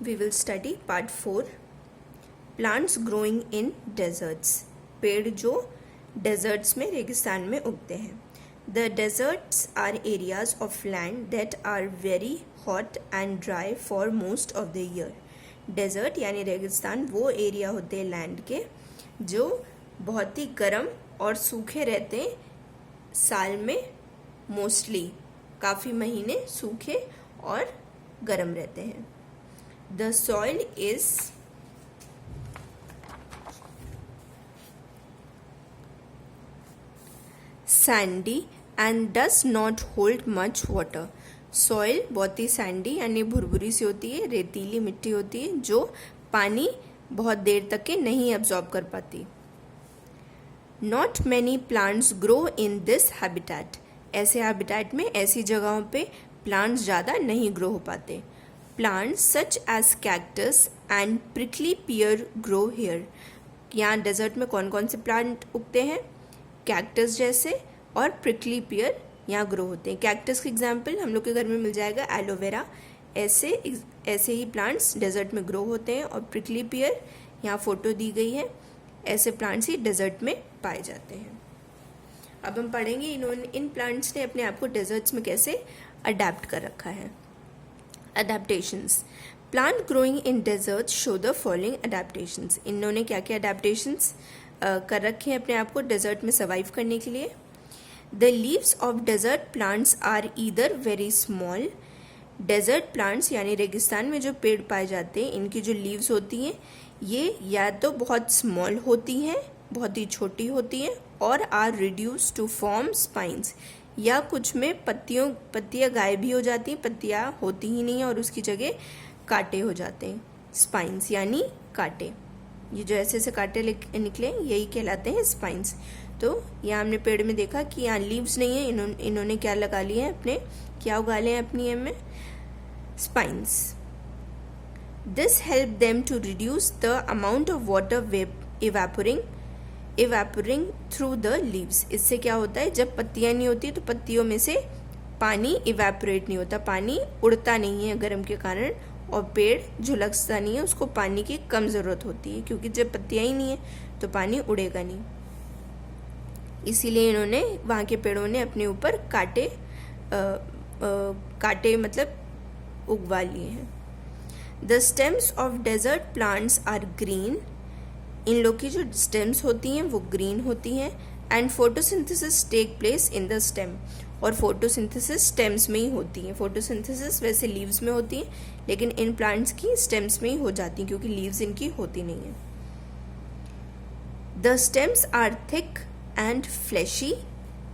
we will study part 4 plants growing in deserts. पेड़ जो deserts में रेगिस्तान में उगते हैं. The deserts are areas of land that are very hot and dry for most of the year. Desert यानी रेगिस्तान वो एरिया होते हैं लैंड के जो बहुत ही गर्म और सूखे रहते हैं साल में. मोस्टली काफ़ी महीने सूखे और गर्म रहते हैं. The soil is sandy and does not hold much water. Soil बहुत ही सैंडी यानी भुरभुरी सी होती है, रेतीली मिट्टी होती है जो पानी बहुत देर तक के नहीं एब्जॉर्ब कर पाती. Not many plants grow in this habitat. ऐसे हैबिटेट में, ऐसी जगहों पे प्लांट्स ज़्यादा नहीं ग्रो हो पाते. Plants such as cactus and prickly pear grow here. यहाँ डेजर्ट में कौन कौन से प्लांट उगते हैं? कैक्टस जैसे और प्रिकली पियर यहाँ ग्रो होते हैं. कैक्टस का एग्जाम्पल हम लोग के घर में मिल जाएगा एलोवेरा. ऐसे ही प्लांट्स डेजर्ट में ग्रो होते हैं. और प्रिकली पियर यहाँ फोटो दी गई है. ऐसे प्लांट्स ही डेजर्ट में पाए जाते हैं. अब हम पढ़ेंगे इन प्लांट्स ने अपने आप को डेजर्ट्स में कैसे अडेप्ट कर रखा है. Adaptations. Plant growing in deserts show the following adaptations. इन्होंने क्या क्या adaptations कर रखे हैं अपने आप को डेजर्ट में सर्वाइव करने के लिए. The leaves of desert plants are either very small. Desert plants यानी रेगिस्तान में जो पेड़ पाए जाते हैं इनकी जो लीव्स होती हैं ये या तो बहुत स्मॉल होती हैं, बहुत ही छोटी होती हैं, और are reduce to form spines, या कुछ में पत्तियाँ गायब भी हो जाती हैं, पत्तियाँ होती ही नहीं है और उसकी जगह कांटे हो जाते हैं. स्पाइंस यानी कांटे. ये जो ऐसे ऐसे कांटे निकले यही कहलाते हैं स्पाइंस. तो यहाँ हमने पेड़ में देखा कि यहाँ लीव्स नहीं है, इन्होंने क्या लगा लिया है अपने, क्या उगा लिए हैं अपनी में? Spines. This help them to reduce the amount of water evaporating through the leaves. इससे क्या होता है, जब पत्तियां नहीं होती तो पत्तियों में से पानी इवेपोरेट नहीं होता, पानी उड़ता नहीं है गर्म के कारण, और पेड़ झुलसता नहीं है, उसको पानी की कम ज़रूरत होती है क्योंकि जब पत्तियां ही नहीं है तो पानी उड़ेगा नहीं. इसीलिए इन्होंने वहाँ के पेड़ों ने अपने ऊपर कांटे मतलब उगवा लिए हैं. The stems of desert plants are green. इन लोग की जो स्टेम्स होती हैं वो ग्रीन होती हैं. And photosynthesis take place in the stem. और फोटोसिंथेसिस स्टेम्स में ही होती है. फोटोसिंथेसिस वैसे लीव्स में होती है लेकिन इन प्लांट्स की स्टेम्स में ही हो जाती है क्योंकि लीव्स इनकी होती नहीं है. The stems are thick and fleshy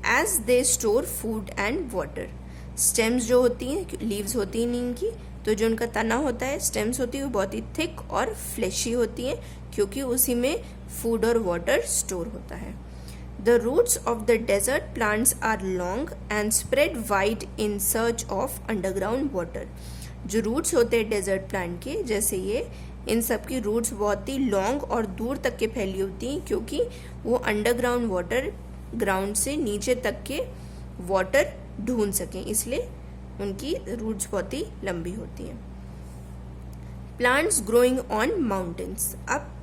as they store food and water. Stems जो होती हैं, लीव्स होती ही नहीं इनकी, तो जो उनका तना होता है, स्टेम्स होती है, वो बहुत ही थिक और फ्लैशी होती हैं क्योंकि उसी में फूड और वाटर स्टोर होता है. The roots of the desert plants are long and spread wide in search of underground water. जो रूट्स होते हैं डेजर्ट प्लांट के, जैसे ये, इन सब की रूट्स बहुत ही लॉन्ग और दूर तक के फैली होती हैं क्योंकि वो अंडरग्राउंड वाटर, ग्राउंड से नीचे तक के वाटर ढूंढ सकें, इसलिए उनकी रूट्स बहुत ही लंबी होती हैं. Plants growing on mountains. अब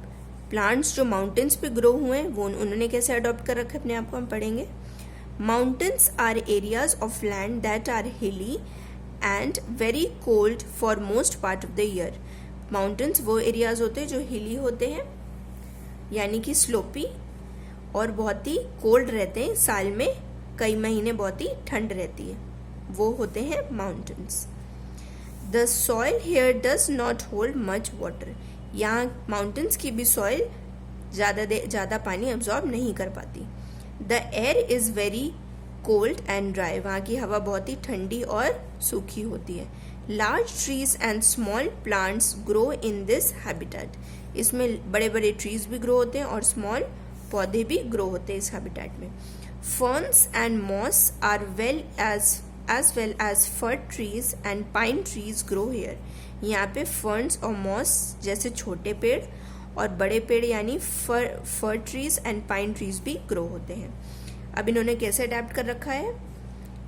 प्लांट्स जो माउंटेन्स पे ग्रो हुए हैं वो उन्होंने कैसे अडॉप्ट कर रखा है अपने आप को, हम पढ़ेंगे. Mountains are areas of land that are hilly and very cold for most part of the year. Mountains वो एरियाज होते हैं जो हिली होते हैं यानी कि स्लोपी, और बहुत ही कोल्ड रहते हैं, साल में कई महीने बहुत ही ठंड रहती है, वो होते हैं mountains. The soil here does not hold much water. यहाँ माउंटेन्स की भी सॉइल ज़्यादा पानी अब्जॉर्ब नहीं कर पाती. The air is very cold and dry. वहाँ की हवा बहुत ही ठंडी और सूखी होती है. Large trees and small plants grow in this habitat. इसमें बड़े बड़े ट्रीज भी ग्रो होते हैं और स्मॉल पौधे भी ग्रो होते हैं इस हैबिटेट में. Ferns and moss are as well as fir trees and pine trees grow here. यहाँ पे फर्न्स और मॉस जैसे छोटे पेड़ और बड़े पेड़ यानी फर ट्रीज एंड पाइन ट्रीज भी ग्रो होते हैं. अब इन्होंने कैसे अडेप्ट कर रखा है?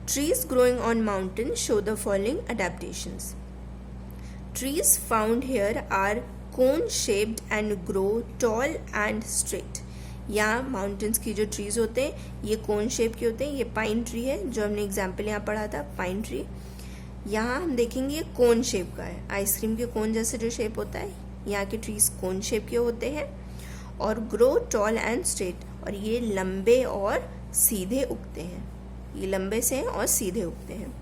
Trees growing on mountains show the following adaptations. Trees found here are cone shaped and grow tall and straight. यहाँ माउंटेन्स की जो ट्रीज होते हैं ये कोन शेप के होते हैं. ये पाइन ट्री है जो हमने एग्जाम्पल यहाँ पढ़ा था, पाइन ट्री. यहाँ हम देखेंगे ये कोन शेप का है. आइसक्रीम के कोन जैसे जो शेप होता है, यहाँ के ट्रीज कोन शेप के होते हैं. और ग्रो टॉल एंड स्ट्रेट, और ये लंबे और सीधे उगते हैं. ये लंबे से हैं और सीधे उगते हैं.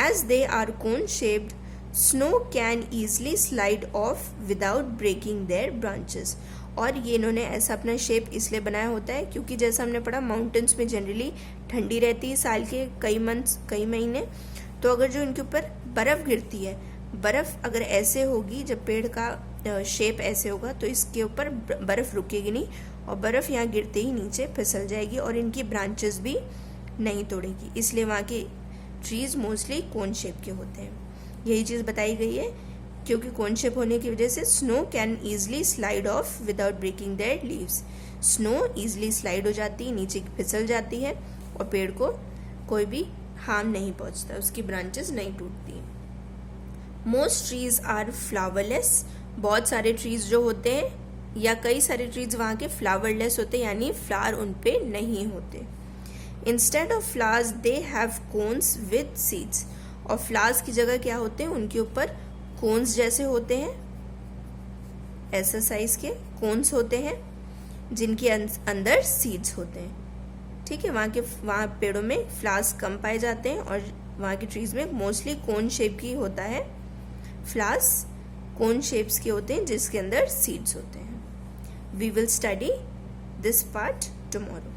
As they are cone shaped, snow can easily slide off without breaking their branches. और ये इन्होंने ऐसा अपना शेप इसलिए बनाया होता है क्योंकि जैसा हमने पढ़ा माउंटेन्स में जनरली ठंडी रहती है साल के कई मंथ्स, कई महीने. तो अगर जो इनके ऊपर बर्फ़ गिरती है, बर्फ़ अगर ऐसे होगी, जब पेड़ का शेप ऐसे होगा तो इसके ऊपर बर्फ़ रुकेगी नहीं और बर्फ़ यहाँ गिरते ही नीचे फिसल जाएगी और इनकी ब्रांचेस भी नहीं तोड़ेगी. इसलिए वहाँ के ट्रीज़ मोस्टली कोन शेप के होते हैं. यही चीज़ बताई गई है क्योंकि कोन शेप होने की वजह से snow can easily slide off without breaking their leaves. Snow easily slide हो जाती है, नीचे फिसल जाती है और पेड़ को कोई भी हार्म नहीं पहुंचता, उसकी ब्रांचेस नहीं टूटती. Most trees are flowerless. बहुत सारे ट्रीज जो होते हैं या कई सारे ट्रीज वहाँ के फ्लावरलेस होते हैं, यानी फ्लावर उन पे नहीं होते. Instead of flowers they have cones with seeds. और फ्लावर्स की जगह क्या होते हैं, उनके ऊपर कोन्स जैसे होते हैं, ऐसा साइज के कोन्स होते हैं जिनके अंदर सीड्स होते हैं. ठीक है, वहाँ पेड़ों में फ्लावर्स कम पाए जाते हैं और वहाँ की ट्रीज में मोस्टली कोन शेप की होता है. फ्लावर्स कोन शेप्स के होते हैं जिसके अंदर सीड्स होते हैं. We will study this part tomorrow.